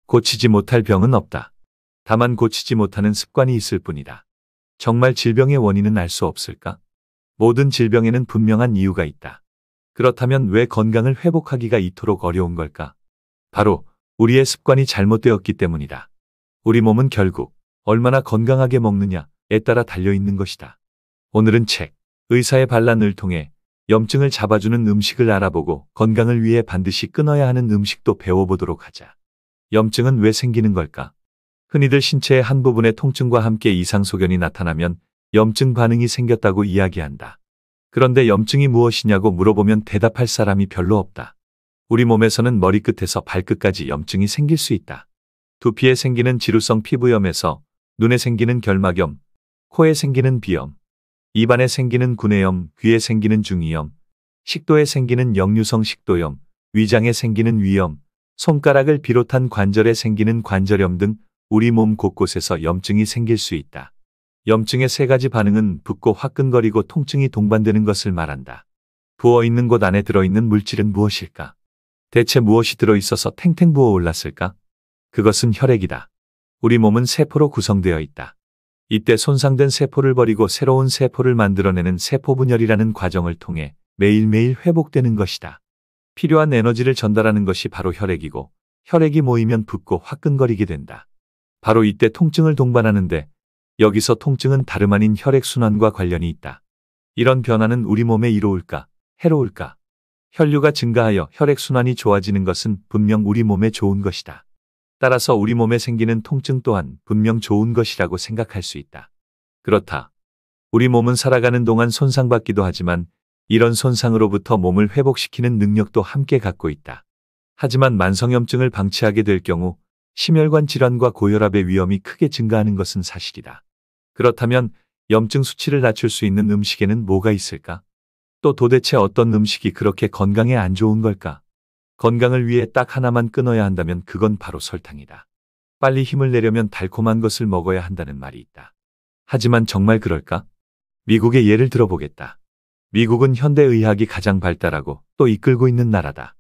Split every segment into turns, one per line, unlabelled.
고치지 못할 병은 없다. 다만 고치지 못하는 습관이 있을 뿐이다. 정말 질병의 원인은 알 수 없을까? 모든 질병에는 분명한 이유가 있다. 그렇다면 왜 건강을 회복하기가 이토록 어려운 걸까? 바로 우리의 습관이 잘못되었기 때문이다. 우리 몸은 결국 얼마나 건강하게 먹느냐에 따라 달려있는 것이다. 오늘은 책, 의사의 반란을 통해 염증을 잡아주는 음식을 알아보고 건강을 위해 반드시 끊어야 하는 음식도 배워보도록 하자. 염증은 왜 생기는 걸까? 흔히들 신체의 한 부분의 통증과 함께 이상소견이 나타나면 염증 반응이 생겼다고 이야기한다. 그런데 염증이 무엇이냐고 물어보면 대답할 사람이 별로 없다. 우리 몸에서는 머리끝에서 발끝까지 염증이 생길 수 있다. 두피에 생기는 지루성 피부염에서 눈에 생기는 결막염, 코에 생기는 비염, 입안에 생기는 구내염, 귀에 생기는 중이염, 식도에 생기는 역류성 식도염, 위장에 생기는 위염, 손가락을 비롯한 관절에 생기는 관절염 등 우리 몸 곳곳에서 염증이 생길 수 있다. 염증의 세 가지 반응은 붓고 화끈거리고 통증이 동반되는 것을 말한다. 부어있는 곳 안에 들어있는 물질은 무엇일까? 대체 무엇이 들어있어서 탱탱 부어올랐을까? 그것은 혈액이다. 우리 몸은 세포로 구성되어 있다. 이때 손상된 세포를 버리고 새로운 세포를 만들어내는 세포분열이라는 과정을 통해 매일매일 회복되는 것이다. 필요한 에너지를 전달하는 것이 바로 혈액이고 혈액이 모이면 붓고 화끈거리게 된다. 바로 이때 통증을 동반하는데 여기서 통증은 다름 아닌 혈액순환과 관련이 있다. 이런 변화는 우리 몸에 이로울까, 해로울까? 혈류가 증가하여 혈액순환이 좋아지는 것은 분명 우리 몸에 좋은 것이다. 따라서 우리 몸에 생기는 통증 또한 분명 좋은 것이라고 생각할 수 있다. 그렇다. 우리 몸은 살아가는 동안 손상받기도 하지만 이런 손상으로부터 몸을 회복시키는 능력도 함께 갖고 있다. 하지만 만성염증을 방치하게 될 경우 심혈관 질환과 고혈압의 위험이 크게 증가하는 것은 사실이다. 그렇다면 염증 수치를 낮출 수 있는 음식에는 뭐가 있을까? 또 도대체 어떤 음식이 그렇게 건강에 안 좋은 걸까? 건강을 위해 딱 하나만 끊어야 한다면 그건 바로 설탕이다. 빨리 힘을 내려면 달콤한 것을 먹어야 한다는 말이 있다. 하지만 정말 그럴까? 미국의 예를 들어보겠다. 미국은 현대의학이 가장 발달하고 또 이끌고 있는 나라다.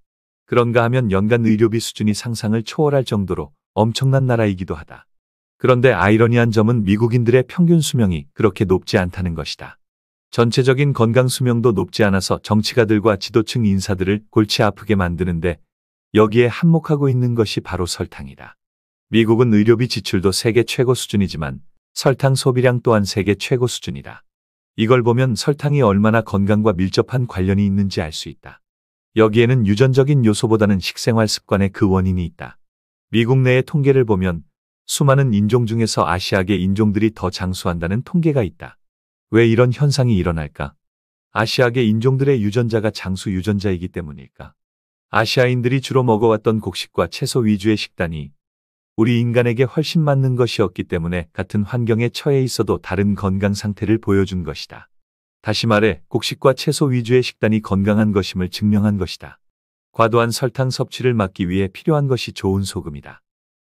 그런가 하면 연간 의료비 수준이 상상을 초월할 정도로 엄청난 나라이기도 하다. 그런데 아이러니한 점은 미국인들의 평균 수명이 그렇게 높지 않다는 것이다. 전체적인 건강 수명도 높지 않아서 정치가들과 지도층 인사들을 골치 아프게 만드는데 여기에 한몫하고 있는 것이 바로 설탕이다. 미국은 의료비 지출도 세계 최고 수준이지만 설탕 소비량 또한 세계 최고 수준이다. 이걸 보면 설탕이 얼마나 건강과 밀접한 관련이 있는지 알 수 있다. 여기에는 유전적인 요소보다는 식생활 습관의 그 원인이 있다. 미국 내의 통계를 보면 수많은 인종 중에서 아시아계 인종들이 더 장수한다는 통계가 있다. 왜 이런 현상이 일어날까? 아시아계 인종들의 유전자가 장수 유전자이기 때문일까? 아시아인들이 주로 먹어왔던 곡식과 채소 위주의 식단이 우리 인간에게 훨씬 맞는 것이었기 때문에 같은 환경에 처해 있어도 다른 건강 상태를 보여준 것이다. 다시 말해 곡식과 채소 위주의 식단이 건강한 것임을 증명한 것이다. 과도한 설탕 섭취를 막기 위해 필요한 것이 좋은 소금이다.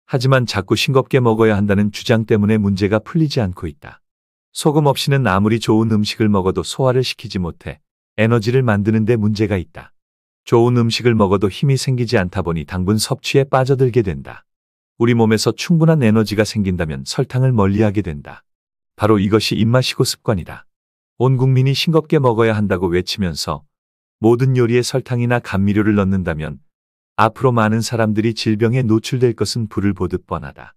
하지만 자꾸 싱겁게 먹어야 한다는 주장 때문에 문제가 풀리지 않고 있다. 소금 없이는 아무리 좋은 음식을 먹어도 소화를 시키지 못해 에너지를 만드는 데 문제가 있다. 좋은 음식을 먹어도 힘이 생기지 않다 보니 당분 섭취에 빠져들게 된다. 우리 몸에서 충분한 에너지가 생긴다면 설탕을 멀리하게 된다. 바로 이것이 입맛이고 습관이다. 온 국민이 싱겁게 먹어야 한다고 외치면서 모든 요리에 설탕이나 감미료를 넣는다면 앞으로 많은 사람들이 질병에 노출될 것은 불을 보듯 뻔하다.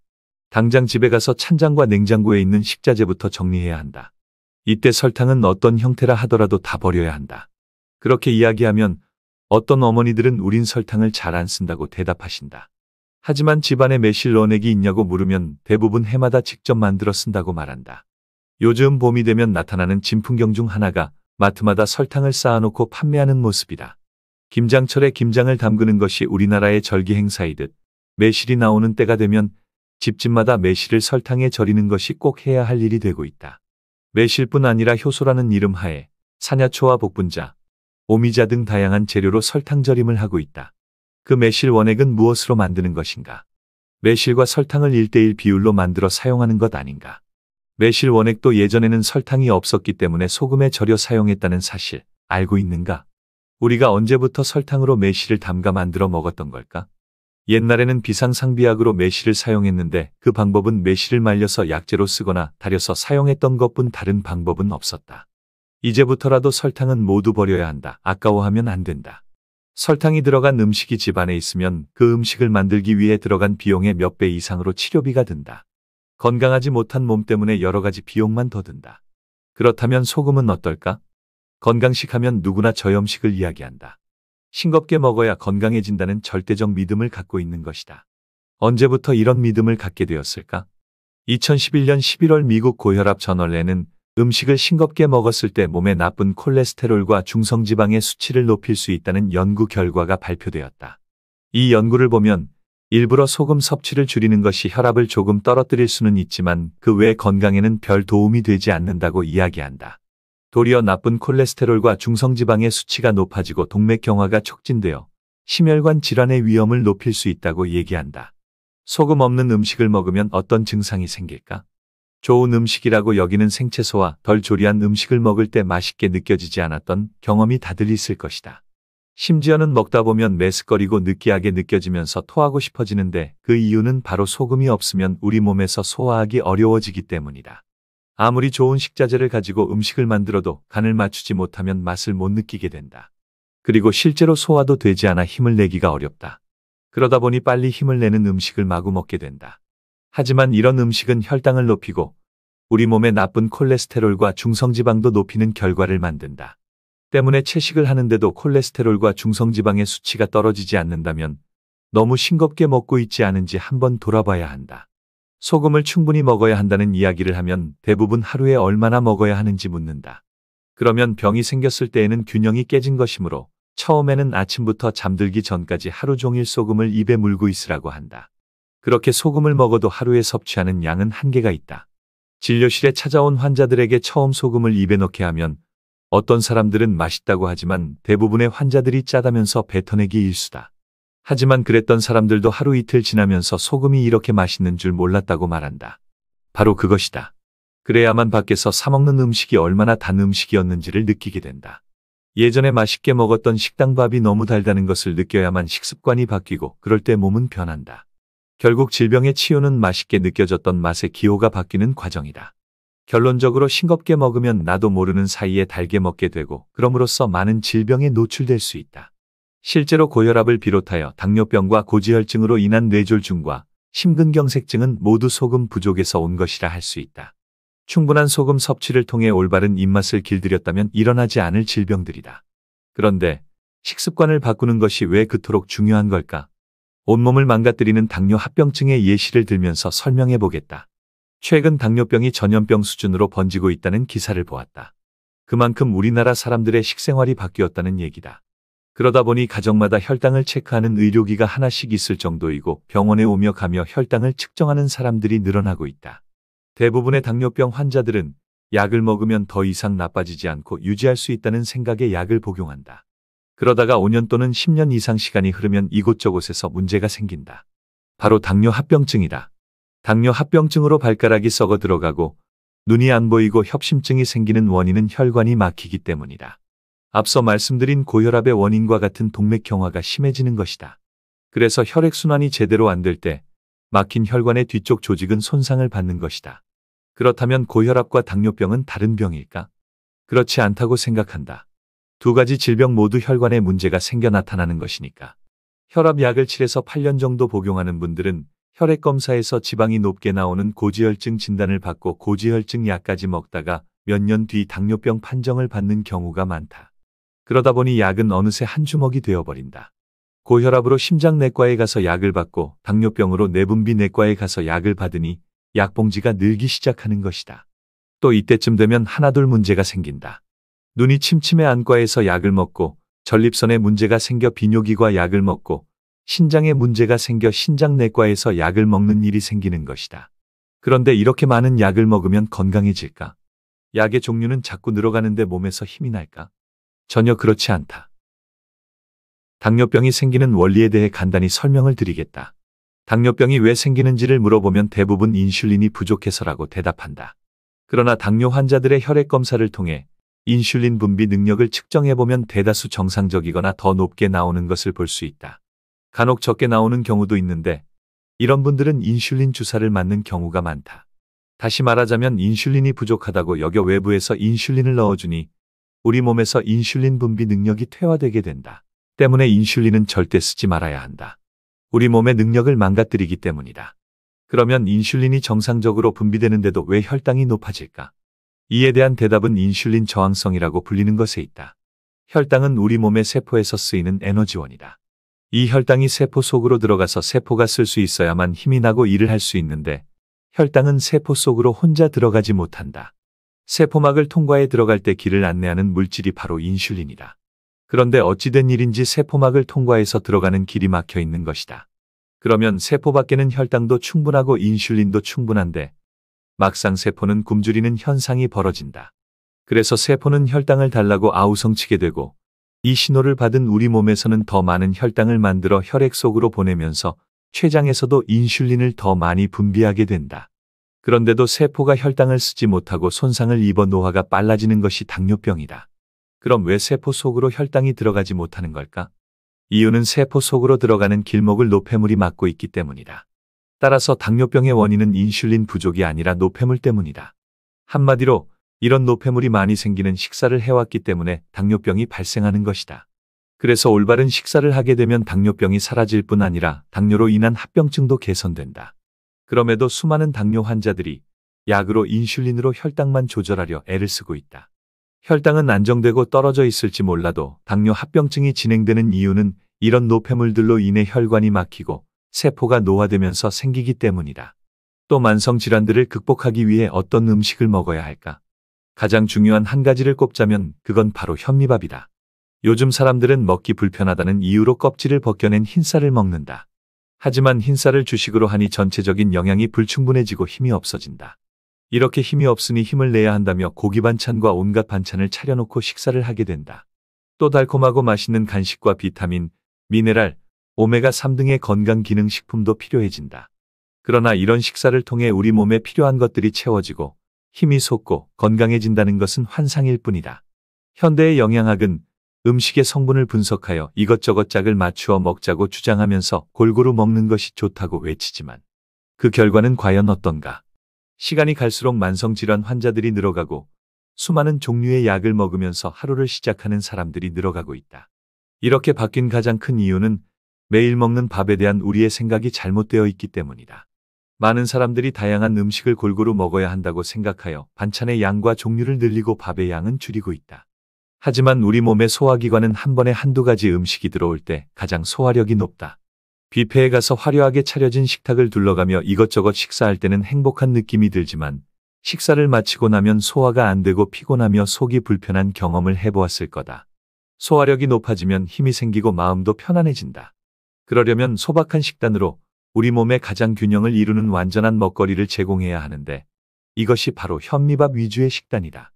당장 집에 가서 찬장과 냉장고에 있는 식자재부터 정리해야 한다. 이때 설탕은 어떤 형태라 하더라도 다 버려야 한다. 그렇게 이야기하면 어떤 어머니들은 우린 설탕을 잘 안 쓴다고 대답하신다. 하지만 집안에 매실 원액이 있냐고 물으면 대부분 해마다 직접 만들어 쓴다고 말한다. 요즘 봄이 되면 나타나는 진풍경 중 하나가 마트마다 설탕을 쌓아놓고 판매하는 모습이다. 김장철에 김장을 담그는 것이 우리나라의 절기 행사이듯 매실이 나오는 때가 되면 집집마다 매실을 설탕에 절이는 것이 꼭 해야 할 일이 되고 있다. 매실뿐 아니라 효소라는 이름 하에 사냐초와 복분자, 오미자 등 다양한 재료로 설탕 절임을 하고 있다. 그 매실 원액은 무엇으로 만드는 것인가? 매실과 설탕을 1:1 비율로 만들어 사용하는 것 아닌가? 매실 원액도 예전에는 설탕이 없었기 때문에 소금에 절여 사용했다는 사실 알고 있는가? 우리가 언제부터 설탕으로 매실을 담가 만들어 먹었던 걸까? 옛날에는 비상상비약으로 매실을 사용했는데 그 방법은 매실을 말려서 약재로 쓰거나 달여서 사용했던 것뿐 다른 방법은 없었다. 이제부터라도 설탕은 모두 버려야 한다. 아까워하면 안 된다. 설탕이 들어간 음식이 집안에 있으면 그 음식을 만들기 위해 들어간 비용의 몇 배 이상으로 치료비가 든다. 건강하지 못한 몸 때문에 여러 가지 비용만 더 든다. 그렇다면 소금은 어떨까? 건강식 하면 누구나 저염식을 이야기한다. 싱겁게 먹어야 건강해진다는 절대적 믿음을 갖고 있는 것이다. 언제부터 이런 믿음을 갖게 되었을까? 2011년 11월 미국 고혈압 저널에는 음식을 싱겁게 먹었을 때 몸에 나쁜 콜레스테롤과 중성지방의 수치를 높일 수 있다는 연구 결과가 발표되었다. 이 연구를 보면 일부러 소금 섭취를 줄이는 것이 혈압을 조금 떨어뜨릴 수는 있지만 그 외 건강에는 별 도움이 되지 않는다고 이야기한다. 도리어 나쁜 콜레스테롤과 중성지방의 수치가 높아지고 동맥경화가 촉진되어 심혈관 질환의 위험을 높일 수 있다고 얘기한다. 소금 없는 음식을 먹으면 어떤 증상이 생길까? 좋은 음식이라고 여기는 생채소와 덜 조리한 음식을 먹을 때 맛있게 느껴지지 않았던 경험이 다들 있을 것이다. 심지어는 먹다 보면 메스꺼리고 느끼하게 느껴지면서 토하고 싶어지는데 그 이유는 바로 소금이 없으면 우리 몸에서 소화하기 어려워지기 때문이다. 아무리 좋은 식자재를 가지고 음식을 만들어도 간을 맞추지 못하면 맛을 못 느끼게 된다. 그리고 실제로 소화도 되지 않아 힘을 내기가 어렵다. 그러다 보니 빨리 힘을 내는 음식을 마구 먹게 된다. 하지만 이런 음식은 혈당을 높이고 우리 몸에 나쁜 콜레스테롤과 중성지방도 높이는 결과를 만든다. 때문에 채식을 하는데도 콜레스테롤과 중성지방의 수치가 떨어지지 않는다면 너무 싱겁게 먹고 있지 않은지 한번 돌아봐야 한다. 소금을 충분히 먹어야 한다는 이야기를 하면 대부분 하루에 얼마나 먹어야 하는지 묻는다. 그러면 병이 생겼을 때에는 균형이 깨진 것이므로 처음에는 아침부터 잠들기 전까지 하루 종일 소금을 입에 물고 있으라고 한다. 그렇게 소금을 먹어도 하루에 섭취하는 양은 한계가 있다. 진료실에 찾아온 환자들에게 처음 소금을 입에 넣게 하면 어떤 사람들은 맛있다고 하지만 대부분의 환자들이 짜다면서 뱉어내기 일쑤다. 하지만 그랬던 사람들도 하루 이틀 지나면서 소금이 이렇게 맛있는 줄 몰랐다고 말한다. 바로 그것이다. 그래야만 밖에서 사 먹는 음식이 얼마나 단 음식이었는지를 느끼게 된다. 예전에 맛있게 먹었던 식당밥이 너무 달다는 것을 느껴야만 식습관이 바뀌고 그럴 때 몸은 변한다. 결국 질병의 치유는 맛있게 느껴졌던 맛의 기호가 바뀌는 과정이다. 결론적으로 싱겁게 먹으면 나도 모르는 사이에 달게 먹게 되고 그럼으로써 많은 질병에 노출될 수 있다. 실제로 고혈압을 비롯하여 당뇨병과 고지혈증으로 인한 뇌졸중과 심근경색증은 모두 소금 부족에서 온 것이라 할 수 있다. 충분한 소금 섭취를 통해 올바른 입맛을 길들였다면 일어나지 않을 질병들이다. 그런데 식습관을 바꾸는 것이 왜 그토록 중요한 걸까? 온몸을 망가뜨리는 당뇨 합병증의 예시를 들면서 설명해 보겠다. 최근 당뇨병이 전염병 수준으로 번지고 있다는 기사를 보았다. 그만큼 우리나라 사람들의 식생활이 바뀌었다는 얘기다. 그러다 보니 가정마다 혈당을 체크하는 의료기가 하나씩 있을 정도이고 병원에 오며 가며 혈당을 측정하는 사람들이 늘어나고 있다. 대부분의 당뇨병 환자들은 약을 먹으면 더 이상 나빠지지 않고 유지할 수 있다는 생각에 약을 복용한다. 그러다가 5년 또는 10년 이상 시간이 흐르면 이곳저곳에서 문제가 생긴다. 바로 당뇨 합병증이다. 당뇨 합병증으로 발가락이 썩어 들어가고 눈이 안 보이고 협심증이 생기는 원인은 혈관이 막히기 때문이다. 앞서 말씀드린 고혈압의 원인과 같은 동맥경화가 심해지는 것이다. 그래서 혈액순환이 제대로 안 될 때 막힌 혈관의 뒤쪽 조직은 손상을 받는 것이다. 그렇다면 고혈압과 당뇨병은 다른 병일까? 그렇지 않다고 생각한다. 두 가지 질병 모두 혈관에 문제가 생겨 나타나는 것이니까. 혈압약을 7에서 8년 정도 복용하는 분들은 혈액검사에서 지방이 높게 나오는 고지혈증 진단을 받고 고지혈증 약까지 먹다가 몇 년 뒤 당뇨병 판정을 받는 경우가 많다. 그러다 보니 약은 어느새 한 주먹이 되어버린다. 고혈압으로 심장내과에 가서 약을 받고 당뇨병으로 내분비내과에 가서 약을 받으니 약봉지가 늘기 시작하는 것이다. 또 이때쯤 되면 하나둘 문제가 생긴다. 눈이 침침해 안과에서 약을 먹고 전립선에 문제가 생겨 비뇨기과 약을 먹고 신장에 문제가 생겨 신장내과에서 약을 먹는 일이 생기는 것이다. 그런데 이렇게 많은 약을 먹으면 건강해질까? 약의 종류는 자꾸 늘어가는데 몸에서 힘이 날까? 전혀 그렇지 않다. 당뇨병이 생기는 원리에 대해 간단히 설명을 드리겠다. 당뇨병이 왜 생기는지를 물어보면 대부분 인슐린이 부족해서라고 대답한다. 그러나 당뇨 환자들의 혈액검사를 통해 인슐린 분비 능력을 측정해보면 대다수 정상적이거나 더 높게 나오는 것을 볼 수 있다. 간혹 적게 나오는 경우도 있는데 이런 분들은 인슐린 주사를 맞는 경우가 많다. 다시 말하자면 인슐린이 부족하다고 여겨 외부에서 인슐린을 넣어주니 우리 몸에서 인슐린 분비 능력이 퇴화되게 된다. 때문에 인슐린은 절대 쓰지 말아야 한다. 우리 몸의 능력을 망가뜨리기 때문이다. 그러면 인슐린이 정상적으로 분비되는데도 왜 혈당이 높아질까? 이에 대한 대답은 인슐린 저항성이라고 불리는 것에 있다. 혈당은 우리 몸의 세포에서 쓰이는 에너지원이다. 이 혈당이 세포 속으로 들어가서 세포가 쓸 수 있어야만 힘이 나고 일을 할 수 있는데 혈당은 세포 속으로 혼자 들어가지 못한다. 세포막을 통과해 들어갈 때 길을 안내하는 물질이 바로 인슐린이다. 그런데 어찌된 일인지 세포막을 통과해서 들어가는 길이 막혀 있는 것이다. 그러면 세포 밖에는 혈당도 충분하고 인슐린도 충분한데 막상 세포는 굶주리는 현상이 벌어진다. 그래서 세포는 혈당을 달라고 아우성치게 되고 이 신호를 받은 우리 몸에서는 더 많은 혈당을 만들어 혈액 속으로 보내면서 췌장에서도 인슐린을 더 많이 분비하게 된다. 그런데도 세포가 혈당을 쓰지 못하고 손상을 입어 노화가 빨라지는 것이 당뇨병이다. 그럼 왜 세포 속으로 혈당이 들어가지 못하는 걸까? 이유는 세포 속으로 들어가는 길목을 노폐물이 막고 있기 때문이다. 따라서 당뇨병의 원인은 인슐린 부족이 아니라 노폐물 때문이다. 한마디로 이런 노폐물이 많이 생기는 식사를 해왔기 때문에 당뇨병이 발생하는 것이다. 그래서 올바른 식사를 하게 되면 당뇨병이 사라질 뿐 아니라 당뇨로 인한 합병증도 개선된다. 그럼에도 수많은 당뇨 환자들이 약으로 인슐린으로 혈당만 조절하려 애를 쓰고 있다. 혈당은 안정되고 떨어져 있을지 몰라도 당뇨 합병증이 진행되는 이유는 이런 노폐물들로 인해 혈관이 막히고 세포가 노화되면서 생기기 때문이다. 또 만성질환들을 극복하기 위해 어떤 음식을 먹어야 할까? 가장 중요한 한 가지를 꼽자면 그건 바로 현미밥이다. 요즘 사람들은 먹기 불편하다는 이유로 껍질을 벗겨낸 흰쌀을 먹는다. 하지만 흰쌀을 주식으로 하니 전체적인 영양이 불충분해지고 힘이 없어진다. 이렇게 힘이 없으니 힘을 내야 한다며 고기 반찬과 온갖 반찬을 차려놓고 식사를 하게 된다. 또 달콤하고 맛있는 간식과 비타민, 미네랄, 오메가3 등의 건강기능식품도 필요해진다. 그러나 이런 식사를 통해 우리 몸에 필요한 것들이 채워지고 힘이 솟고 건강해진다는 것은 환상일 뿐이다. 현대의 영양학은 음식의 성분을 분석하여 이것저것 짝을 맞추어 먹자고 주장하면서 골고루 먹는 것이 좋다고 외치지만 그 결과는 과연 어떤가? 시간이 갈수록 만성질환 환자들이 늘어가고 수많은 종류의 약을 먹으면서 하루를 시작하는 사람들이 늘어가고 있다. 이렇게 바뀐 가장 큰 이유는 매일 먹는 밥에 대한 우리의 생각이 잘못되어 있기 때문이다. 많은 사람들이 다양한 음식을 골고루 먹어야 한다고 생각하여 반찬의 양과 종류를 늘리고 밥의 양은 줄이고 있다. 하지만 우리 몸의 소화기관은 한 번에 한두 가지 음식이 들어올 때 가장 소화력이 높다. 뷔페에 가서 화려하게 차려진 식탁을 둘러가며 이것저것 식사할 때는 행복한 느낌이 들지만 식사를 마치고 나면 소화가 안 되고 피곤하며 속이 불편한 경험을 해보았을 거다. 소화력이 높아지면 힘이 생기고 마음도 편안해진다. 그러려면 소박한 식단으로 우리 몸의 가장 균형을 이루는 완전한 먹거리를 제공해야 하는데 이것이 바로 현미밥 위주의 식단이다.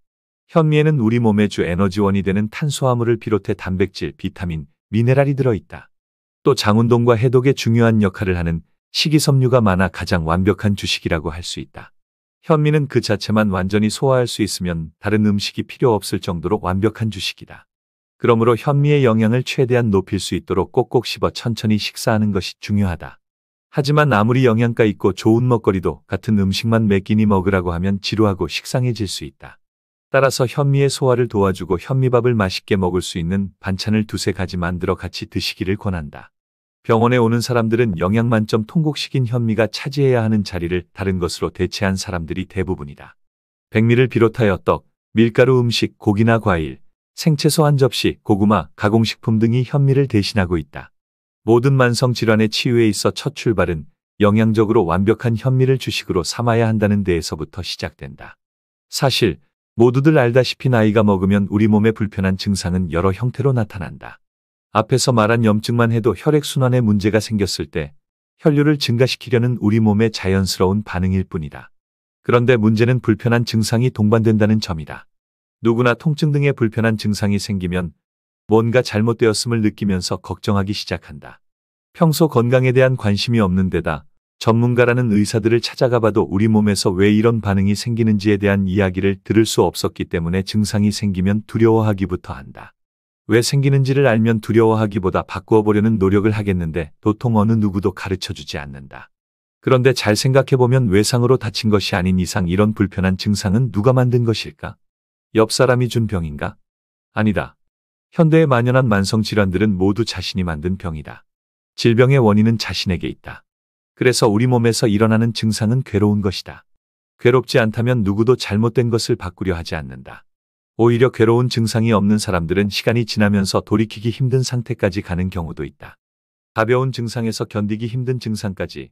현미에는 우리 몸의 주 에너지원이 되는 탄수화물을 비롯해 단백질, 비타민, 미네랄이 들어있다. 또 장운동과 해독에 중요한 역할을 하는 식이섬유가 많아 가장 완벽한 주식이라고 할 수 있다. 현미는 그 자체만 완전히 소화할 수 있으면 다른 음식이 필요 없을 정도로 완벽한 주식이다. 그러므로 현미의 영양을 최대한 높일 수 있도록 꼭꼭 씹어 천천히 식사하는 것이 중요하다. 하지만 아무리 영양가 있고 좋은 먹거리도 같은 음식만 몇 끼니 먹으라고 하면 지루하고 식상해질 수 있다. 따라서 현미의 소화를 도와주고 현미밥을 맛있게 먹을 수 있는 반찬을 두세 가지 만들어 같이 드시기를 권한다. 병원에 오는 사람들은 영양 만점 통곡식인 현미가 차지해야 하는 자리를 다른 것으로 대체한 사람들이 대부분이다. 백미를 비롯하여 떡, 밀가루 음식, 고기나 과일, 생채소 한 접시, 고구마, 가공식품 등이 현미를 대신하고 있다. 모든 만성질환의 치유에 있어 첫 출발은 영양적으로 완벽한 현미를 주식으로 삼아야 한다는 데에서부터 시작된다. 사실 모두들 알다시피 나이가 먹으면 우리 몸에 불편한 증상은 여러 형태로 나타난다. 앞에서 말한 염증만 해도 혈액순환에 문제가 생겼을 때 혈류를 증가시키려는 우리 몸의 자연스러운 반응일 뿐이다. 그런데 문제는 불편한 증상이 동반된다는 점이다. 누구나 통증 등의 불편한 증상이 생기면 뭔가 잘못되었음을 느끼면서 걱정하기 시작한다. 평소 건강에 대한 관심이 없는 데다 전문가라는 의사들을 찾아가 봐도 우리 몸에서 왜 이런 반응이 생기는지에 대한 이야기를 들을 수 없었기 때문에 증상이 생기면 두려워하기부터 한다. 왜 생기는지를 알면 두려워하기보다 바꾸어 보려는 노력을 하겠는데 도통 어느 누구도 가르쳐주지 않는다. 그런데 잘 생각해보면 외상으로 다친 것이 아닌 이상 이런 불편한 증상은 누가 만든 것일까? 옆 사람이 준 병인가? 아니다. 현대에 만연한 만성질환들은 모두 자신이 만든 병이다. 질병의 원인은 자신에게 있다. 그래서 우리 몸에서 일어나는 증상은 괴로운 것이다. 괴롭지 않다면 누구도 잘못된 것을 바꾸려 하지 않는다. 오히려 괴로운 증상이 없는 사람들은 시간이 지나면서 돌이키기 힘든 상태까지 가는 경우도 있다. 가벼운 증상에서 견디기 힘든 증상까지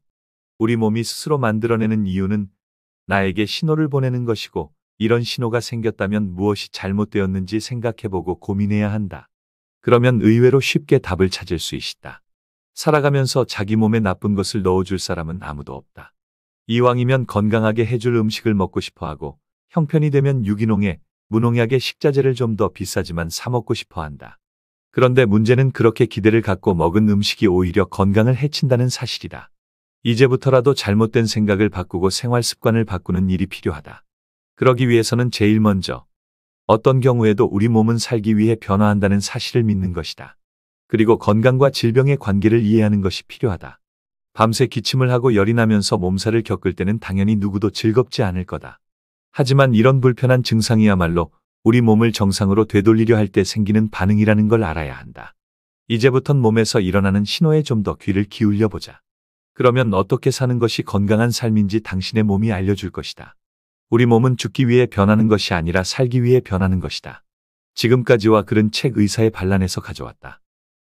우리 몸이 스스로 만들어내는 이유는 나에게 신호를 보내는 것이고, 이런 신호가 생겼다면 무엇이 잘못되었는지 생각해보고 고민해야 한다. 그러면 의외로 쉽게 답을 찾을 수 있다. 살아가면서 자기 몸에 나쁜 것을 넣어줄 사람은 아무도 없다. 이왕이면 건강하게 해줄 음식을 먹고 싶어하고, 형편이 되면 유기농에 무농약의 식자재를 좀 더 비싸지만 사 먹고 싶어 한다. 그런데 문제는 그렇게 기대를 갖고 먹은 음식이 오히려 건강을 해친다는 사실이다. 이제부터라도 잘못된 생각을 바꾸고 생활 습관을 바꾸는 일이 필요하다. 그러기 위해서는 제일 먼저 어떤 경우에도 우리 몸은 살기 위해 변화한다는 사실을 믿는 것이다. 그리고 건강과 질병의 관계를 이해하는 것이 필요하다. 밤새 기침을 하고 열이 나면서 몸살을 겪을 때는 당연히 누구도 즐겁지 않을 거다. 하지만 이런 불편한 증상이야말로 우리 몸을 정상으로 되돌리려 할 때 생기는 반응이라는 걸 알아야 한다. 이제부턴 몸에서 일어나는 신호에 좀 더 귀를 기울여 보자. 그러면 어떻게 사는 것이 건강한 삶인지 당신의 몸이 알려줄 것이다. 우리 몸은 죽기 위해 변하는 것이 아니라 살기 위해 변하는 것이다. 지금까지와 글은 책 의사의 반란에서 가져왔다.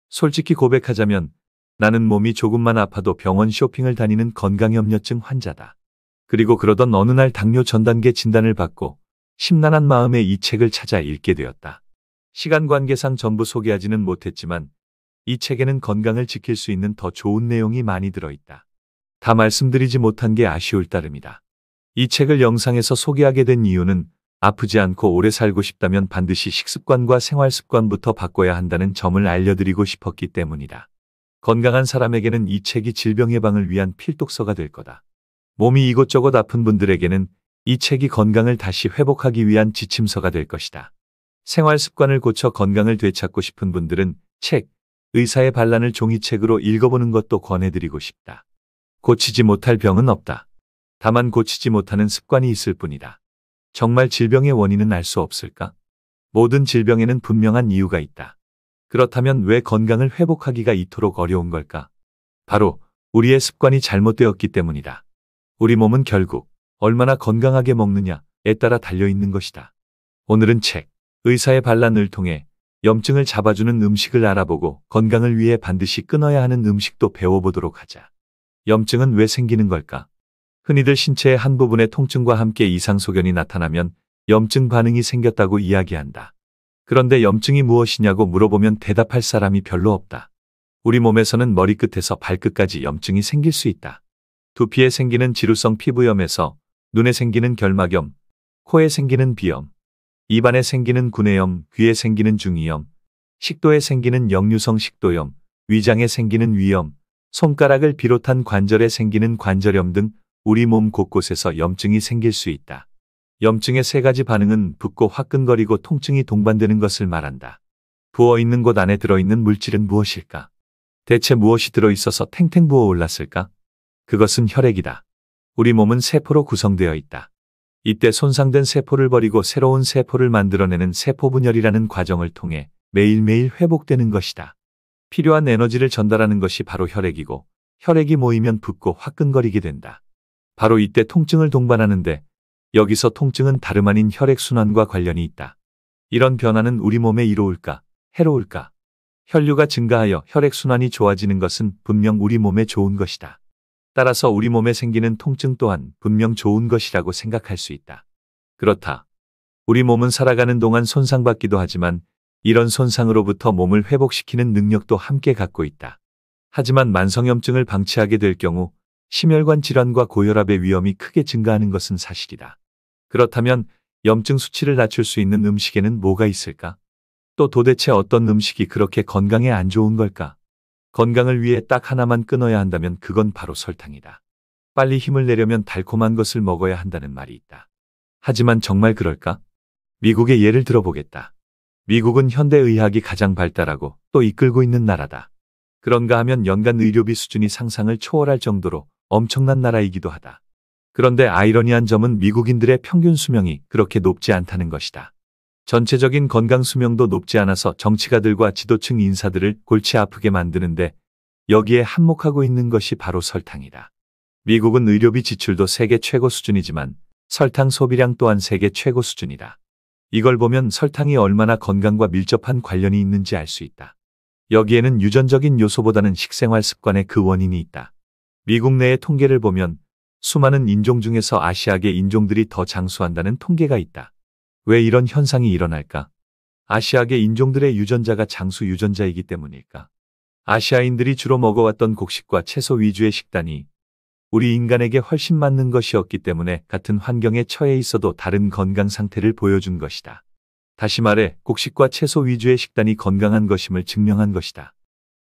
솔직히 고백하자면 나는 몸이 조금만 아파도 병원 쇼핑을 다니는 건강염려증 환자다. 그리고 그러던 어느 날 당뇨 전단계 진단을 받고 심란한 마음에 이 책을 찾아 읽게 되었다. 시간 관계상 전부 소개하지는 못했지만 이 책에는 건강을 지킬 수 있는 더 좋은 내용이 많이 들어있다. 다 말씀드리지 못한 게 아쉬울 따름이다. 이 책을 영상에서 소개하게 된 이유는 아프지 않고 오래 살고 싶다면 반드시 식습관과 생활습관부터 바꿔야 한다는 점을 알려드리고 싶었기 때문이다. 건강한 사람에게는 이 책이 질병 예방을 위한 필독서가 될 거다. 몸이 이곳저곳 아픈 분들에게는 이 책이 건강을 다시 회복하기 위한 지침서가 될 것이다. 생활습관을 고쳐 건강을 되찾고 싶은 분들은 책 의사의 반란을 종이책으로 읽어보는 것도 권해드리고 싶다. 고치지 못할 병은 없다. 다만 고치지 못하는 습관이 있을 뿐이다. 정말 질병의 원인은 알 수 없을까? 모든 질병에는 분명한 이유가 있다. 그렇다면 왜 건강을 회복하기가 이토록 어려운 걸까? 바로 우리의 습관이 잘못되었기 때문이다. 우리 몸은 결국 얼마나 건강하게 먹느냐에 따라 달려있는 것이다. 오늘은 책 의사의 반란을 통해 염증을 잡아주는 음식을 알아보고 건강을 위해 반드시 끊어야 하는 음식도 배워보도록 하자. 염증은 왜 생기는 걸까? 흔히들 신체의 한 부분의 통증과 함께 이상소견이 나타나면 염증 반응이 생겼다고 이야기한다. 그런데 염증이 무엇이냐고 물어보면 대답할 사람이 별로 없다. 우리 몸에서는 머리끝에서 발끝까지 염증이 생길 수 있다. 두피에 생기는 지루성 피부염에서 눈에 생기는 결막염, 코에 생기는 비염, 입안에 생기는 구내염, 귀에 생기는 중이염, 식도에 생기는 역류성 식도염, 위장에 생기는 위염, 손가락을 비롯한 관절에 생기는 관절염 등 우리 몸 곳곳에서 염증이 생길 수 있다. 염증의 세 가지 반응은 붓고 화끈거리고 통증이 동반되는 것을 말한다. 부어있는 곳 안에 들어있는 물질은 무엇일까? 대체 무엇이 들어있어서 탱탱 부어올랐을까? 그것은 혈액이다. 우리 몸은 세포로 구성되어 있다. 이때 손상된 세포를 버리고 새로운 세포를 만들어내는 세포분열이라는 과정을 통해 매일매일 회복되는 것이다. 필요한 에너지를 전달하는 것이 바로 혈액이고, 혈액이 모이면 붓고 화끈거리게 된다. 바로 이때 통증을 동반하는데, 여기서 통증은 다름 아닌 혈액순환과 관련이 있다. 이런 변화는 우리 몸에 이로울까, 해로울까? 혈류가 증가하여 혈액순환이 좋아지는 것은 분명 우리 몸에 좋은 것이다. 따라서 우리 몸에 생기는 통증 또한 분명 좋은 것이라고 생각할 수 있다. 그렇다. 우리 몸은 살아가는 동안 손상받기도 하지만 이런 손상으로부터 몸을 회복시키는 능력도 함께 갖고 있다. 하지만 만성염증을 방치하게 될 경우 심혈관 질환과 고혈압의 위험이 크게 증가하는 것은 사실이다. 그렇다면 염증 수치를 낮출 수 있는 음식에는 뭐가 있을까? 또 도대체 어떤 음식이 그렇게 건강에 안 좋은 걸까? 건강을 위해 딱 하나만 끊어야 한다면 그건 바로 설탕이다. 빨리 힘을 내려면 달콤한 것을 먹어야 한다는 말이 있다. 하지만 정말 그럴까? 미국의 예를 들어보겠다. 미국은 현대의학이 가장 발달하고 또 이끌고 있는 나라다. 그런가 하면 연간 의료비 수준이 상상을 초월할 정도로 엄청난 나라이기도 하다. 그런데 아이러니한 점은 미국인들의 평균 수명이 그렇게 높지 않다는 것이다. 전체적인 건강 수명도 높지 않아서 정치가들과 지도층 인사들을 골치 아프게 만드는데 여기에 한몫하고 있는 것이 바로 설탕이다. 미국은 의료비 지출도 세계 최고 수준이지만 설탕 소비량 또한 세계 최고 수준이다. 이걸 보면 설탕이 얼마나 건강과 밀접한 관련이 있는지 알 수 있다. 여기에는 유전적인 요소보다는 식생활 습관의 그 원인이 있다. 미국 내의 통계를 보면 수많은 인종 중에서 아시아계 인종들이 더 장수한다는 통계가 있다. 왜 이런 현상이 일어날까? 아시아계 인종들의 유전자가 장수 유전자이기 때문일까? 아시아인들이 주로 먹어왔던 곡식과 채소 위주의 식단이 우리 인간에게 훨씬 맞는 것이었기 때문에 같은 환경에 처해 있어도 다른 건강 상태를 보여준 것이다. 다시 말해 곡식과 채소 위주의 식단이 건강한 것임을 증명한 것이다.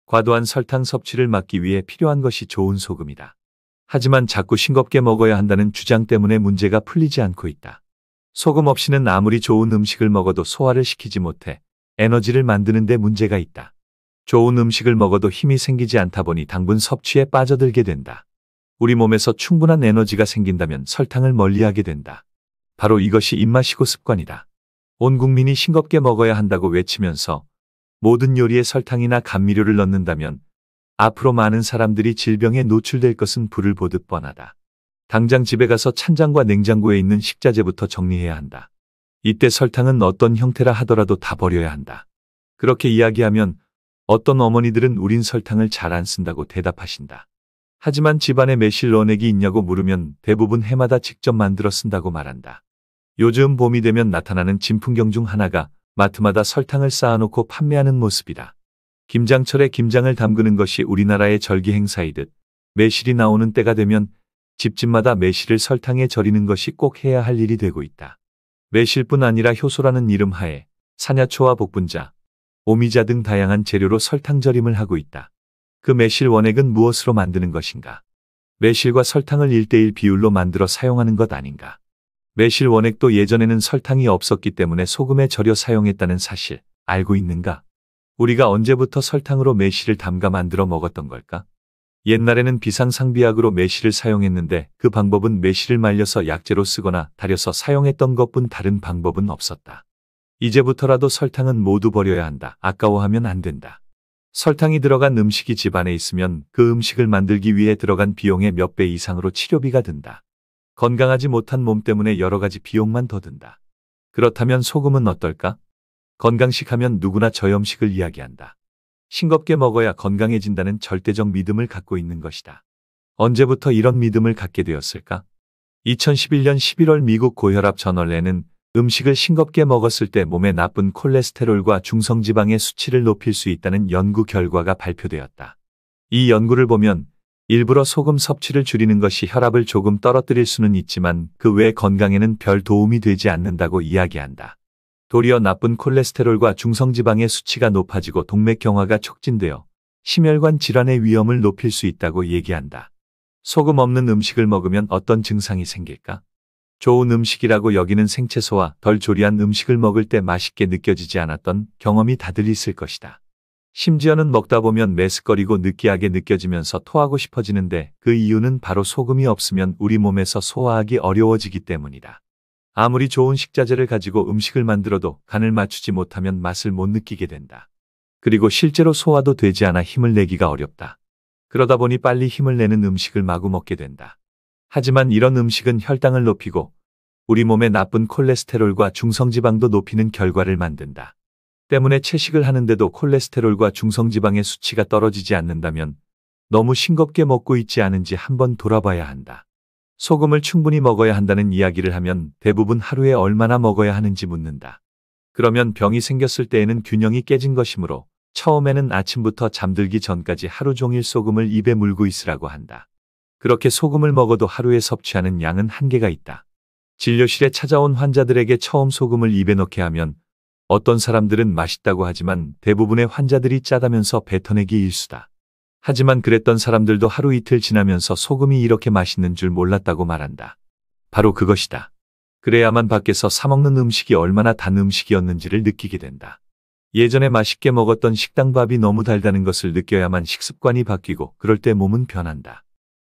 과도한 설탕 섭취를 막기 위해 필요한 것이 좋은 소금이다. 하지만 자꾸 싱겁게 먹어야 한다는 주장 때문에 문제가 풀리지 않고 있다. 소금 없이는 아무리 좋은 음식을 먹어도 소화를 시키지 못해 에너지를 만드는 데 문제가 있다. 좋은 음식을 먹어도 힘이 생기지 않다 보니 당분 섭취에 빠져들게 된다. 우리 몸에서 충분한 에너지가 생긴다면 설탕을 멀리하게 된다. 바로 이것이 입맛이고 습관이다. 온 국민이 싱겁게 먹어야 한다고 외치면서 모든 요리에 설탕이나 감미료를 넣는다면 앞으로 많은 사람들이 질병에 노출될 것은 불을 보듯 뻔하다. 당장 집에 가서 찬장과 냉장고에 있는 식자재부터 정리해야 한다. 이때 설탕은 어떤 형태라 하더라도 다 버려야 한다. 그렇게 이야기하면 어떤 어머니들은 우린 설탕을 잘 안 쓴다고 대답하신다. 하지만 집안에 매실 넣어내기 있냐고 물으면 대부분 해마다 직접 만들어 쓴다고 말한다. 요즘 봄이 되면 나타나는 진풍경 중 하나가 마트마다 설탕을 쌓아놓고 판매하는 모습이다. 김장철에 김장을 담그는 것이 우리나라의 절기 행사이듯 매실이 나오는 때가 되면 집집마다 매실을 설탕에 절이는 것이 꼭 해야 할 일이 되고 있다. 매실뿐 아니라 효소라는 이름 하에 사냐초와 복분자, 오미자 등 다양한 재료로 설탕 절임을 하고 있다. 그 매실 원액은 무엇으로 만드는 것인가? 매실과 설탕을 1:1 비율로 만들어 사용하는 것 아닌가? 매실 원액도 예전에는 설탕이 없었기 때문에 소금에 절여 사용했다는 사실 알고 있는가? 우리가 언제부터 설탕으로 매실을 담가 만들어 먹었던 걸까? 옛날에는 비상상비약으로 매실을 사용했는데 그 방법은 매실을 말려서 약재로 쓰거나 달여서 사용했던 것뿐 다른 방법은 없었다. 이제부터라도 설탕은 모두 버려야 한다. 아까워하면 안 된다. 설탕이 들어간 음식이 집안에 있으면 그 음식을 만들기 위해 들어간 비용의 몇 배 이상으로 치료비가 든다. 건강하지 못한 몸 때문에 여러 가지 비용만 더 든다. 그렇다면 소금은 어떨까? 건강식 하면 누구나 저염식을 이야기한다. 싱겁게 먹어야 건강해진다는 절대적 믿음을 갖고 있는 것이다. 언제부터 이런 믿음을 갖게 되었을까? 2011년 11월 미국 고혈압 저널에는 음식을 싱겁게 먹었을 때 몸에 나쁜 콜레스테롤과 중성지방의 수치를 높일 수 있다는 연구 결과가 발표되었다. 이 연구를 보면 일부러 소금 섭취를 줄이는 것이 혈압을 조금 떨어뜨릴 수는 있지만 그 외 건강에는 별 도움이 되지 않는다고 이야기한다. 도리어 나쁜 콜레스테롤과 중성지방의 수치가 높아지고 동맥경화가 촉진되어 심혈관 질환의 위험을 높일 수 있다고 얘기한다. 소금 없는 음식을 먹으면 어떤 증상이 생길까? 좋은 음식이라고 여기는 생채소와 덜 조리한 음식을 먹을 때 맛있게 느껴지지 않았던 경험이 다들 있을 것이다. 심지어는 먹다 보면 메스꺼리고 느끼하게 느껴지면서 토하고 싶어지는데 그 이유는 바로 소금이 없으면 우리 몸에서 소화하기 어려워지기 때문이다. 아무리 좋은 식자재를 가지고 음식을 만들어도 간을 맞추지 못하면 맛을 못 느끼게 된다. 그리고 실제로 소화도 되지 않아 힘을 내기가 어렵다. 그러다 보니 빨리 힘을 내는 음식을 마구 먹게 된다. 하지만 이런 음식은 혈당을 높이고 우리 몸에 나쁜 콜레스테롤과 중성지방도 높이는 결과를 만든다. 때문에 채식을 하는데도 콜레스테롤과 중성지방의 수치가 떨어지지 않는다면 너무 싱겁게 먹고 있지 않은지 한번 돌아봐야 한다. 소금을 충분히 먹어야 한다는 이야기를 하면 대부분 하루에 얼마나 먹어야 하는지 묻는다. 그러면 병이 생겼을 때에는 균형이 깨진 것이므로 처음에는 아침부터 잠들기 전까지 하루 종일 소금을 입에 물고 있으라고 한다. 그렇게 소금을 먹어도 하루에 섭취하는 양은 한계가 있다. 진료실에 찾아온 환자들에게 처음 소금을 입에 넣게 하면 어떤 사람들은 맛있다고 하지만 대부분의 환자들이 짜다면서 뱉어내기 일수다. 하지만 그랬던 사람들도 하루 이틀 지나면서 소금이 이렇게 맛있는 줄 몰랐다고 말한다. 바로 그것이다. 그래야만 밖에서 사 먹는 음식이 얼마나 단 음식이었는지를 느끼게 된다. 예전에 맛있게 먹었던 식당 밥이 너무 달다는 것을 느껴야만 식습관이 바뀌고 그럴 때 몸은 변한다.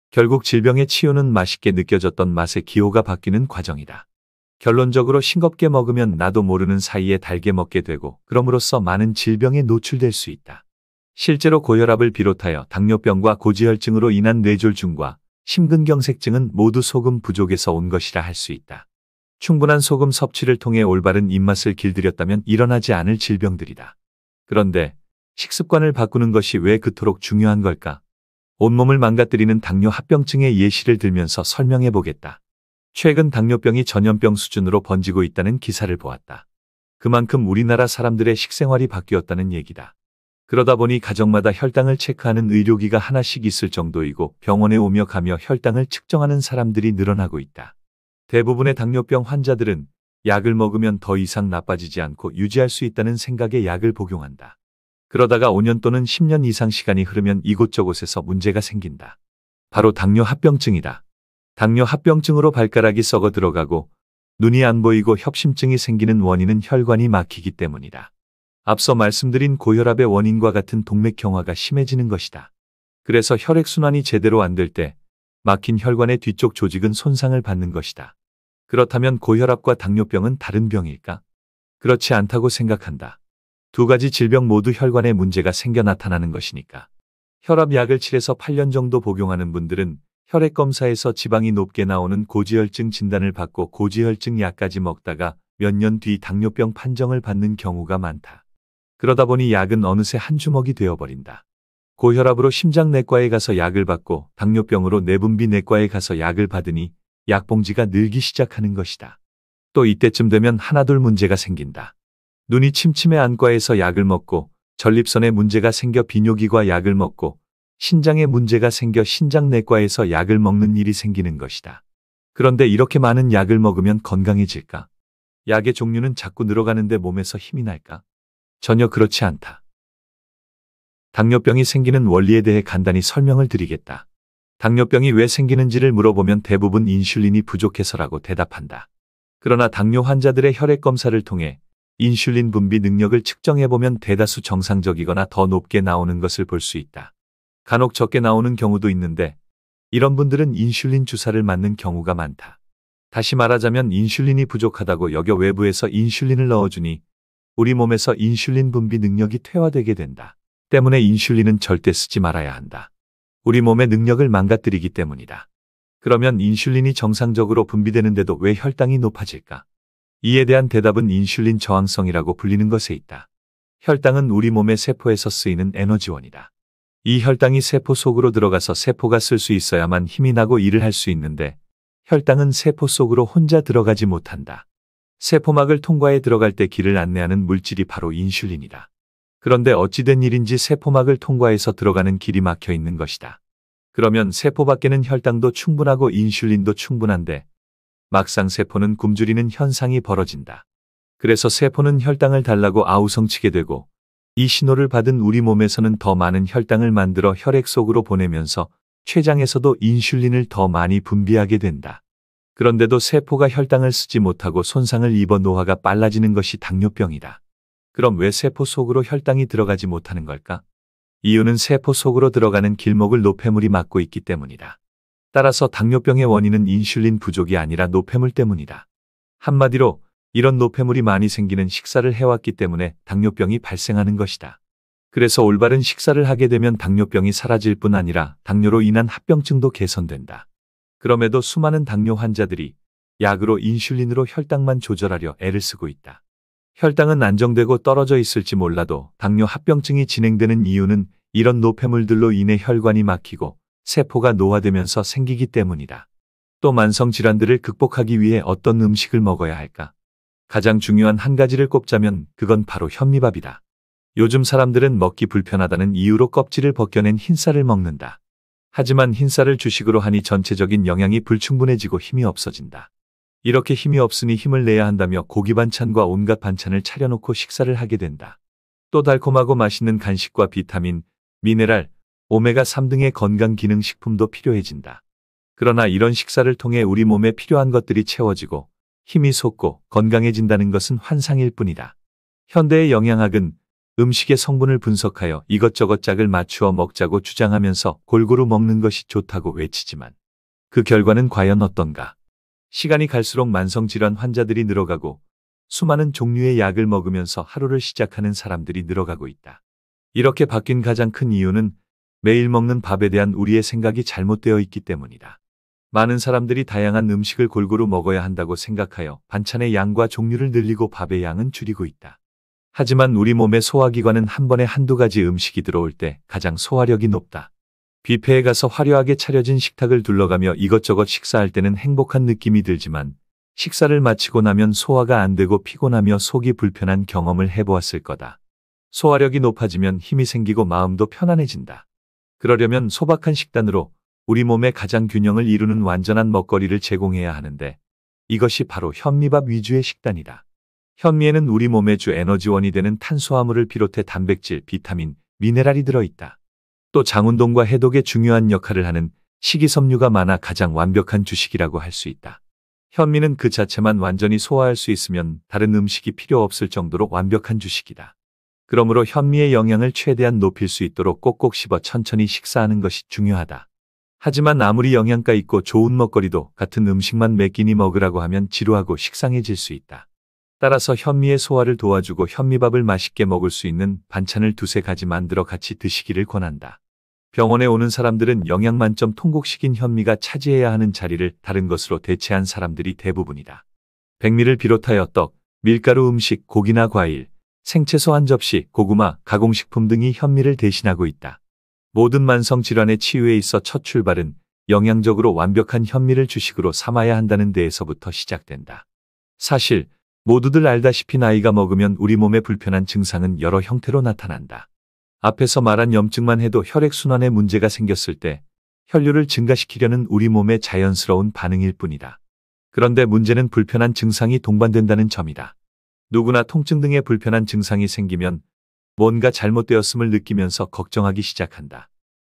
결국 질병의 치유는 맛있게 느껴졌던 맛의 기호가 바뀌는 과정이다. 결론적으로 싱겁게 먹으면 나도 모르는 사이에 달게 먹게 되고 그럼으로써 많은 질병에 노출될 수 있다. 실제로 고혈압을 비롯하여 당뇨병과 고지혈증으로 인한 뇌졸중과 심근경색증은 모두 소금 부족에서 온 것이라 할 수 있다. 충분한 소금 섭취를 통해 올바른 입맛을 길들였다면 일어나지 않을 질병들이다. 그런데 식습관을 바꾸는 것이 왜 그토록 중요한 걸까? 온몸을 망가뜨리는 당뇨 합병증의 예시를 들면서 설명해 보겠다. 최근 당뇨병이 전염병 수준으로 번지고 있다는 기사를 보았다. 그만큼 우리나라 사람들의 식생활이 바뀌었다는 얘기다. 그러다 보니 가정마다 혈당을 체크하는 의료기가 하나씩 있을 정도이고 병원에 오며 가며 혈당을 측정하는 사람들이 늘어나고 있다. 대부분의 당뇨병 환자들은 약을 먹으면 더 이상 나빠지지 않고 유지할 수 있다는 생각에 약을 복용한다. 그러다가 5년 또는 10년 이상 시간이 흐르면 이곳저곳에서 문제가 생긴다. 바로 당뇨 합병증이다. 당뇨 합병증으로 발가락이 썩어 들어가고 눈이 안 보이고 협심증이 생기는 원인은 혈관이 막히기 때문이다. 앞서 말씀드린 고혈압의 원인과 같은 동맥경화가 심해지는 것이다. 그래서 혈액순환이 제대로 안 될 때 막힌 혈관의 뒤쪽 조직은 손상을 받는 것이다. 그렇다면 고혈압과 당뇨병은 다른 병일까? 그렇지 않다고 생각한다. 두 가지 질병 모두 혈관에 문제가 생겨 나타나는 것이니까. 혈압약을 7에서 8년 정도 복용하는 분들은 혈액검사에서 지방이 높게 나오는 고지혈증 진단을 받고 고지혈증 약까지 먹다가 몇 년 뒤 당뇨병 판정을 받는 경우가 많다. 그러다 보니 약은 어느새 한 주먹이 되어버린다. 고혈압으로 심장내과에 가서 약을 받고 당뇨병으로 내분비내과에 가서 약을 받으니 약봉지가 늘기 시작하는 것이다. 또 이때쯤 되면 하나둘 문제가 생긴다. 눈이 침침해 안과에서 약을 먹고 전립선에 문제가 생겨 비뇨기과 약을 먹고 신장에 문제가 생겨 신장내과에서 약을 먹는 일이 생기는 것이다. 그런데 이렇게 많은 약을 먹으면 건강해질까? 약의 종류는 자꾸 늘어가는데 몸에서 힘이 날까? 전혀 그렇지 않다. 당뇨병이 생기는 원리에 대해 간단히 설명을 드리겠다. 당뇨병이 왜 생기는지를 물어보면 대부분 인슐린이 부족해서라고 대답한다. 그러나 당뇨 환자들의 혈액검사를 통해 인슐린 분비 능력을 측정해보면 대다수 정상적이거나 더 높게 나오는 것을 볼 수 있다. 간혹 적게 나오는 경우도 있는데 이런 분들은 인슐린 주사를 맞는 경우가 많다. 다시 말하자면 인슐린이 부족하다고 여겨 외부에서 인슐린을 넣어주니 우리 몸에서 인슐린 분비 능력이 퇴화되게 된다. 때문에 인슐린은 절대 쓰지 말아야 한다. 우리 몸의 능력을 망가뜨리기 때문이다. 그러면 인슐린이 정상적으로 분비되는데도 왜 혈당이 높아질까? 이에 대한 대답은 인슐린 저항성이라고 불리는 것에 있다. 혈당은 우리 몸의 세포에서 쓰이는 에너지원이다. 이 혈당이 세포 속으로 들어가서 세포가 쓸 수 있어야만 힘이 나고 일을 할 수 있는데 혈당은 세포 속으로 혼자 들어가지 못한다. 세포막을 통과해 들어갈 때 길을 안내하는 물질이 바로 인슐린이다. 그런데 어찌된 일인지 세포막을 통과해서 들어가는 길이 막혀 있는 것이다. 그러면 세포 밖에는 혈당도 충분하고 인슐린도 충분한데 막상 세포는 굶주리는 현상이 벌어진다. 그래서 세포는 혈당을 달라고 아우성치게 되고 이 신호를 받은 우리 몸에서는 더 많은 혈당을 만들어 혈액 속으로 보내면서 췌장에서도 인슐린을 더 많이 분비하게 된다. 그런데도 세포가 혈당을 쓰지 못하고 손상을 입어 노화가 빨라지는 것이 당뇨병이다. 그럼 왜 세포 속으로 혈당이 들어가지 못하는 걸까? 이유는 세포 속으로 들어가는 길목을 노폐물이 막고 있기 때문이다. 따라서 당뇨병의 원인은 인슐린 부족이 아니라 노폐물 때문이다. 한마디로 이런 노폐물이 많이 생기는 식사를 해왔기 때문에 당뇨병이 발생하는 것이다. 그래서 올바른 식사를 하게 되면 당뇨병이 사라질 뿐 아니라 당뇨로 인한 합병증도 개선된다. 그럼에도 수많은 당뇨 환자들이 약으로 인슐린으로 혈당만 조절하려 애를 쓰고 있다. 혈당은 안정되고 떨어져 있을지 몰라도 당뇨 합병증이 진행되는 이유는 이런 노폐물들로 인해 혈관이 막히고 세포가 노화되면서 생기기 때문이다. 또 만성 질환들을 극복하기 위해 어떤 음식을 먹어야 할까? 가장 중요한 한 가지를 꼽자면 그건 바로 현미밥이다. 요즘 사람들은 먹기 불편하다는 이유로 껍질을 벗겨낸 흰쌀을 먹는다. 하지만 흰쌀을 주식으로 하니 전체적인 영양이 불충분해지고 힘이 없어진다. 이렇게 힘이 없으니 힘을 내야 한다며 고기 반찬과 온갖 반찬을 차려놓고 식사를 하게 된다. 또 달콤하고 맛있는 간식과 비타민, 미네랄, 오메가3 등의 건강기능식품도 필요해진다. 그러나 이런 식사를 통해 우리 몸에 필요한 것들이 채워지고 힘이 솟고 건강해진다는 것은 환상일 뿐이다. 현대의 영양학은 음식의 성분을 분석하여 이것저것 짝을 맞추어 먹자고 주장하면서 골고루 먹는 것이 좋다고 외치지만 그 결과는 과연 어떤가? 시간이 갈수록 만성질환 환자들이 늘어가고 수많은 종류의 약을 먹으면서 하루를 시작하는 사람들이 늘어가고 있다. 이렇게 바뀐 가장 큰 이유는 매일 먹는 밥에 대한 우리의 생각이 잘못되어 있기 때문이다. 많은 사람들이 다양한 음식을 골고루 먹어야 한다고 생각하여 반찬의 양과 종류를 늘리고 밥의 양은 줄이고 있다. 하지만 우리 몸의 소화기관은 한 번에 한두 가지 음식이 들어올 때 가장 소화력이 높다. 뷔페에 가서 화려하게 차려진 식탁을 둘러가며 이것저것 식사할 때는 행복한 느낌이 들지만 식사를 마치고 나면 소화가 안 되고 피곤하며 속이 불편한 경험을 해보았을 거다. 소화력이 높아지면 힘이 생기고 마음도 편안해진다. 그러려면 소박한 식단으로 우리 몸의 가장 균형을 이루는 완전한 먹거리를 제공해야 하는데 이것이 바로 현미밥 위주의 식단이다. 현미에는 우리 몸의 주 에너지원이 되는 탄수화물을 비롯해 단백질, 비타민, 미네랄이 들어있다. 또 장운동과 해독에 중요한 역할을 하는 식이섬유가 많아 가장 완벽한 주식이라고 할 수 있다. 현미는 그 자체만 완전히 소화할 수 있으면 다른 음식이 필요 없을 정도로 완벽한 주식이다. 그러므로 현미의 영양을 최대한 높일 수 있도록 꼭꼭 씹어 천천히 식사하는 것이 중요하다. 하지만 아무리 영양가 있고 좋은 먹거리도 같은 음식만 몇 끼니 먹으라고 하면 지루하고 식상해질 수 있다. 따라서 현미의 소화를 도와주고 현미밥을 맛있게 먹을 수 있는 반찬을 두세 가지 만들어 같이 드시기를 권한다. 병원에 오는 사람들은 영양 만점 통곡식인 현미가 차지해야 하는 자리를 다른 것으로 대체한 사람들이 대부분이다. 백미를 비롯하여 떡, 밀가루 음식, 고기나 과일, 생채소 한 접시, 고구마, 가공식품 등이 현미를 대신하고 있다. 모든 만성질환의 치유에 있어 첫 출발은 영양적으로 완벽한 현미를 주식으로 삼아야 한다는 데에서부터 시작된다. 사실 모두들 알다시피 나이가 먹으면 우리 몸에 불편한 증상은 여러 형태로 나타난다. 앞에서 말한 염증만 해도 혈액순환에 문제가 생겼을 때 혈류를 증가시키려는 우리 몸의 자연스러운 반응일 뿐이다. 그런데 문제는 불편한 증상이 동반된다는 점이다. 누구나 통증 등의 불편한 증상이 생기면 뭔가 잘못되었음을 느끼면서 걱정하기 시작한다.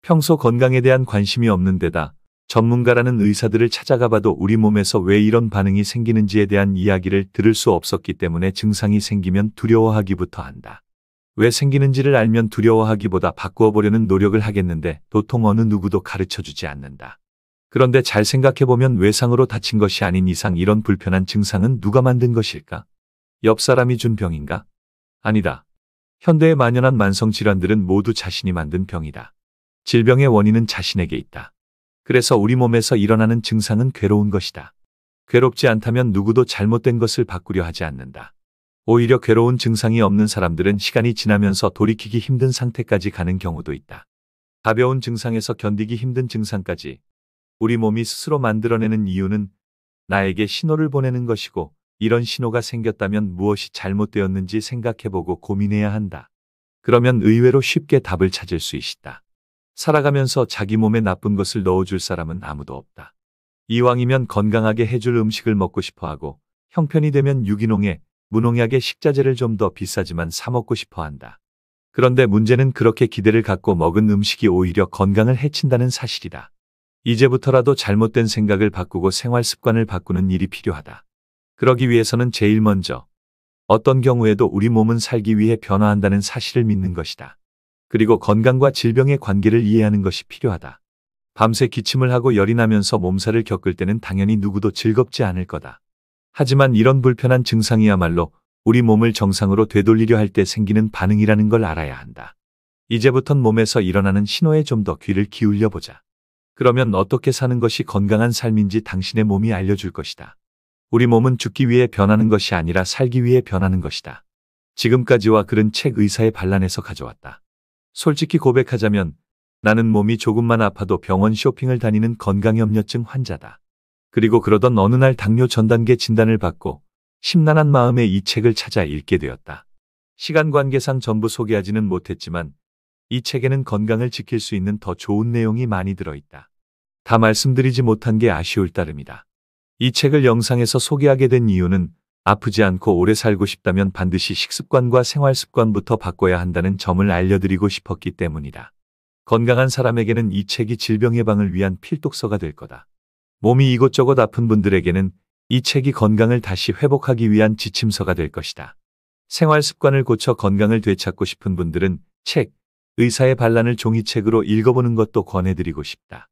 평소 건강에 대한 관심이 없는 데다 전문가라는 의사들을 찾아가 봐도 우리 몸에서 왜 이런 반응이 생기는지에 대한 이야기를 들을 수 없었기 때문에 증상이 생기면 두려워하기부터 한다. 왜 생기는지를 알면 두려워하기보다 바꾸어 보려는 노력을 하겠는데 도통 어느 누구도 가르쳐주지 않는다. 그런데 잘 생각해보면 외상으로 다친 것이 아닌 이상 이런 불편한 증상은 누가 만든 것일까? 옆 사람이 준 병인가? 아니다. 현대에 만연한 만성질환들은 모두 자신이 만든 병이다. 질병의 원인은 자신에게 있다. 그래서 우리 몸에서 일어나는 증상은 괴로운 것이다. 괴롭지 않다면 누구도 잘못된 것을 바꾸려 하지 않는다. 오히려 괴로운 증상이 없는 사람들은 시간이 지나면서 돌이키기 힘든 상태까지 가는 경우도 있다. 가벼운 증상에서 견디기 힘든 증상까지 우리 몸이 스스로 만들어내는 이유는 나에게 신호를 보내는 것이고 이런 신호가 생겼다면 무엇이 잘못되었는지 생각해보고 고민해야 한다. 그러면 의외로 쉽게 답을 찾을 수 있다. 살아가면서 자기 몸에 나쁜 것을 넣어줄 사람은 아무도 없다. 이왕이면 건강하게 해줄 음식을 먹고 싶어하고 형편이 되면 유기농에 무농약의 식자재를 좀 더 비싸지만 사 먹고 싶어 한다. 그런데 문제는 그렇게 기대를 갖고 먹은 음식이 오히려 건강을 해친다는 사실이다. 이제부터라도 잘못된 생각을 바꾸고 생활 습관을 바꾸는 일이 필요하다. 그러기 위해서는 제일 먼저 어떤 경우에도 우리 몸은 살기 위해 변화한다는 사실을 믿는 것이다. 그리고 건강과 질병의 관계를 이해하는 것이 필요하다. 밤새 기침을 하고 열이 나면서 몸살을 겪을 때는 당연히 누구도 즐겁지 않을 거다. 하지만 이런 불편한 증상이야말로 우리 몸을 정상으로 되돌리려 할 때 생기는 반응이라는 걸 알아야 한다. 이제부턴 몸에서 일어나는 신호에 좀 더 귀를 기울여 보자. 그러면 어떻게 사는 것이 건강한 삶인지 당신의 몸이 알려줄 것이다. 우리 몸은 죽기 위해 변하는 것이 아니라 살기 위해 변하는 것이다. 지금까지와 글은 책 의사의 반란에서 가져왔다. 솔직히 고백하자면 나는 몸이 조금만 아파도 병원 쇼핑을 다니는 건강염려증 환자다. 그리고 그러던 어느 날 당뇨 전단계 진단을 받고 심란한 마음에 이 책을 찾아 읽게 되었다. 시간 관계상 전부 소개하지는 못했지만 이 책에는 건강을 지킬 수 있는 더 좋은 내용이 많이 들어있다. 다 말씀드리지 못한 게 아쉬울 따름이다. 이 책을 영상에서 소개하게 된 이유는 아프지 않고 오래 살고 싶다면 반드시 식습관과 생활습관부터 바꿔야 한다는 점을 알려드리고 싶었기 때문이다. 건강한 사람에게는 이 책이 질병 예방을 위한 필독서가 될 거다. 몸이 이곳저곳 아픈 분들에게는 이 책이 건강을 다시 회복하기 위한 지침서가 될 것이다. 생활 습관을 고쳐 건강을 되찾고 싶은 분들은 책, 의사의 반란을 종이책으로 읽어보는 것도 권해드리고 싶다.